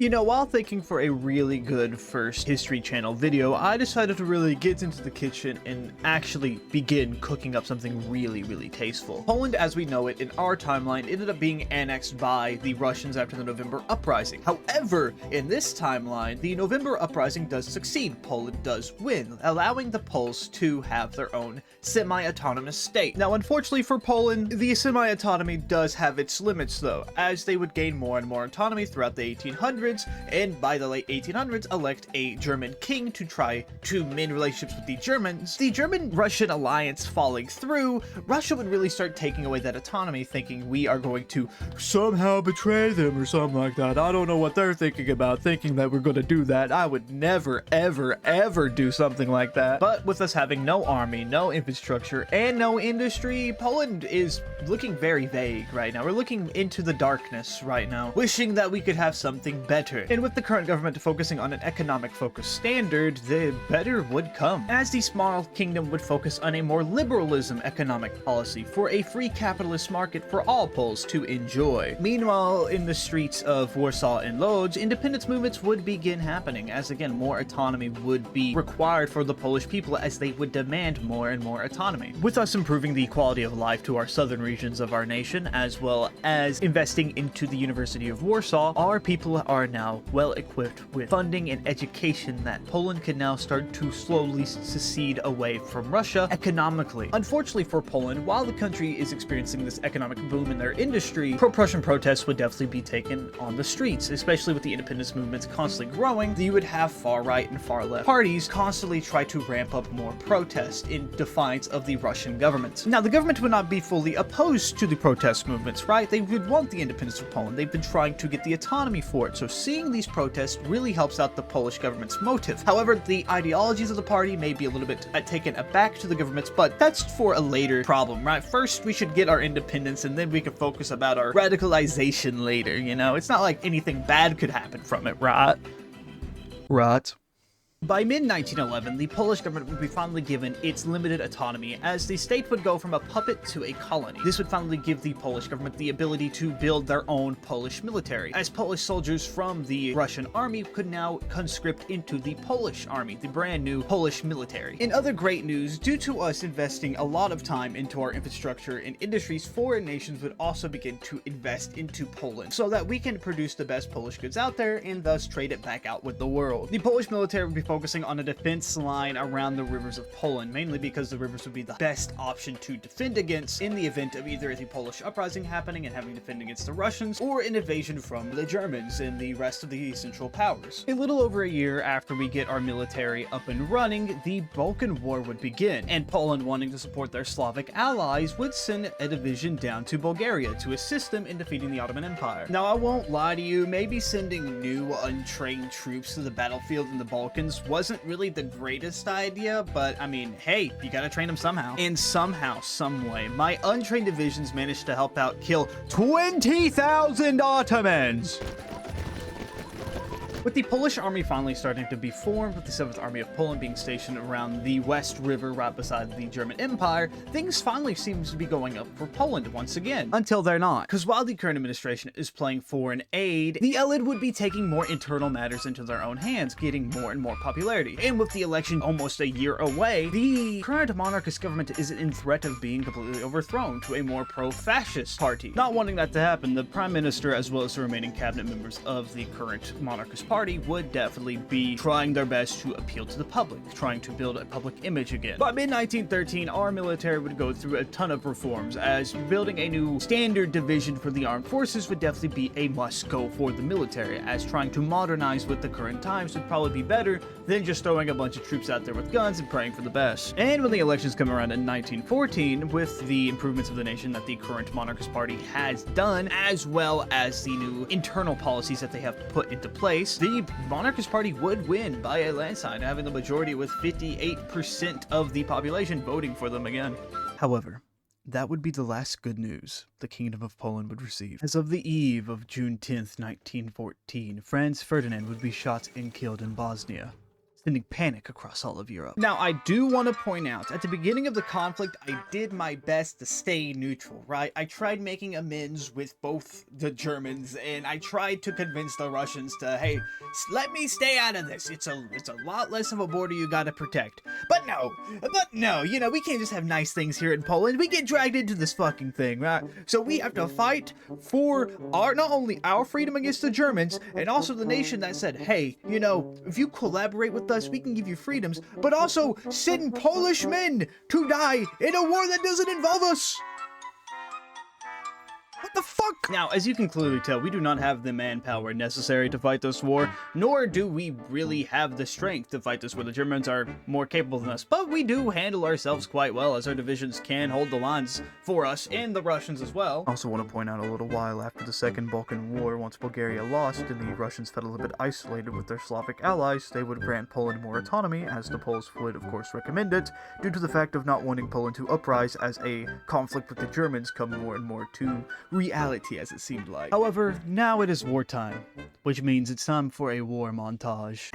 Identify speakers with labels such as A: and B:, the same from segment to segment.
A: You know, while thinking for a really good first History Channel video, I decided to really get into the kitchen and actually begin cooking up something really tasteful. Poland, as we know it in our timeline, ended up being annexed by the Russians after the November Uprising. However, in this timeline, the November Uprising does succeed. Poland does win, allowing the Poles to have their own semi-autonomous state. Now, unfortunately for Poland, the semi-autonomy does have its limits though, as they would gain more and more autonomy throughout the 1800s, and by the late 1800s elect a German king to try to mend relationships with the Germans. The German-Russian alliance falling through, Russia would really start taking away that autonomy, thinking we are going to somehow betray them or something like that. I don't know what they're thinking about, thinking that we're going to do that. I would never, ever do something like that. But with us having no army, no infrastructure, and no industry, Poland is looking very vague right now. We're looking into the darkness right now, wishing that we could have something better. And with the current government focusing on an economic focus standard, the better would come, as the small kingdom would focus on a more liberalism economic policy for a free capitalist market for all Poles to enjoy. Meanwhile, in the streets of Warsaw and Lodz, independence movements would begin happening, as again, more autonomy would be required for the Polish people as they would demand more and more autonomy. With us improving the quality of life to our southern regions of our nation, as well as investing into the University of Warsaw, our people are now well equipped with funding and education that Poland can now start to slowly secede away from Russia economically. Unfortunately for Poland, while the country is experiencing this economic boom in their industry, pro-Prussian protests would definitely be taken on the streets, especially with the independence movements constantly growing. You would have far-right and far-left parties constantly try to ramp up more protests in defiance of the Russian government. Now, the government would not be fully opposed to the protest movements, right? They would want the independence of Poland. They've been trying to get the autonomy for it, so seeing these protests really helps out the Polish government's motive. However, the ideologies of the party may be a little bit taken aback to the government's, but that's for a later problem, right? First, we should get our independence, and then we can focus about our radicalization later, you know? It's not like anything bad could happen from it, right? Right. By mid-1911, the Polish government would be finally given its limited autonomy, as the state would go from a puppet to a colony. This would finally give the Polish government the ability to build their own Polish military, as Polish soldiers from the Russian army could now conscript into the Polish army, the brand new Polish military. In other great news, due to us investing a lot of time into our infrastructure and industries, foreign nations would also begin to invest into Poland, so that we can produce the best Polish goods out there and thus trade it back out with the world. The Polish military would be focusing on a defense line around the rivers of Poland, mainly because the rivers would be the best option to defend against in the event of either the Polish uprising happening and having to defend against the Russians, or an invasion from the Germans and the rest of the Central Powers. A little over a year after we get our military up and running, the Balkan War would begin, and Poland, wanting to support their Slavic allies, would send a division down to Bulgaria to assist them in defeating the Ottoman Empire. Now, I won't lie to you, maybe sending new untrained troops to the battlefield in the Balkans wasn't really the greatest idea, but I mean, hey, you gotta train them somehow. And somehow, someway, my untrained divisions managed to help out kill 20,000 Ottomans! With the Polish army finally starting to be formed, with the 7th Army of Poland being stationed around the West River right beside the German Empire, things finally seem to be going up for Poland once again. Until they're not. Because while the current administration is playing foreign aid, the Elite would be taking more internal matters into their own hands, getting more and more popularity. And with the election almost a year away, the current monarchist government is in threat of being completely overthrown to a more pro-fascist party. Not wanting that to happen, the Prime Minister as well as the remaining cabinet members of the current monarchist party would definitely be trying their best to appeal to the public, trying to build a public image again. By mid-1913, our military would go through a ton of reforms, as building a new standard division for the armed forces would definitely be a must-go for the military, as trying to modernize with the current times would probably be better than just throwing a bunch of troops out there with guns and praying for the best. And when the elections come around in 1914, with the improvements of the nation that the current monarchist party has done, as well as the new internal policies that they have put into place, the monarchist party would win by a landslide, having the majority with 58% of the population voting for them again. However, that would be the last good news the Kingdom of Poland would receive. As of the eve of June 10th, 1914, Franz Ferdinand would be shot and killed in Bosnia. sending panic across all of Europe. Now, I do want to point out, at the beginning of the conflict, I did my best to stay neutral, right? I tried making amends with both the Germans, and I tried to convince the Russians to, hey, let me stay out of this. It's a lot less of a border you gotta protect. But no, you know, we can't just have nice things here in Poland. We get dragged into this fucking thing, right? So we have to fight for not only our freedom against the Germans, and also the nation that said, hey, you know, if you collaborate with us, we can give you freedoms, but also send Polish men to die in a war that doesn't involve us. What the fuck? Now, as you can clearly tell, we do not have the manpower necessary to fight this war, nor do we really have the strength to fight this war. The Germans are more capable than us, but we do handle ourselves quite well, as our divisions can hold the lines for us, and the Russians as well. I also want to point out, a little while after the Second Balkan War, once Bulgaria lost and the Russians felt a little bit isolated with their Slavic allies, they would grant Poland more autonomy, as the Poles would of course recommend it, due to the fact of not wanting Poland to uprise as a conflict with the Germans come more and more to reality, as it seemed like. However, now it is wartime, which means it's time for a war montage.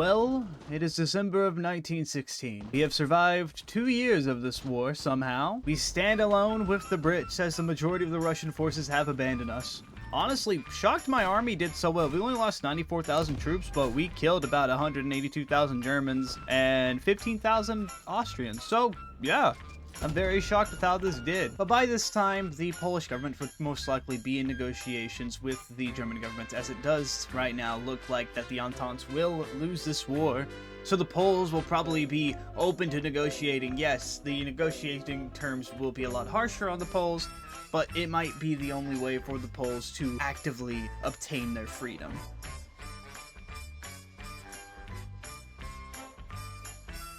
A: Well, it is December of 1916. We have survived 2 years of this war somehow. We stand alone with the Brits as the majority of the Russian forces have abandoned us. Honestly, shocked my army did so well. We only lost 94,000 troops, but we killed about 182,000 Germans and 15,000 Austrians. So, yeah. I'm very shocked with how this did. But by this time, the Polish government would most likely be in negotiations with the German government, as it does right now look like that the Entente will lose this war. So the Poles will probably be open to negotiating. Yes, the negotiating terms will be a lot harsher on the Poles, but it might be the only way for the Poles to actively obtain their freedom.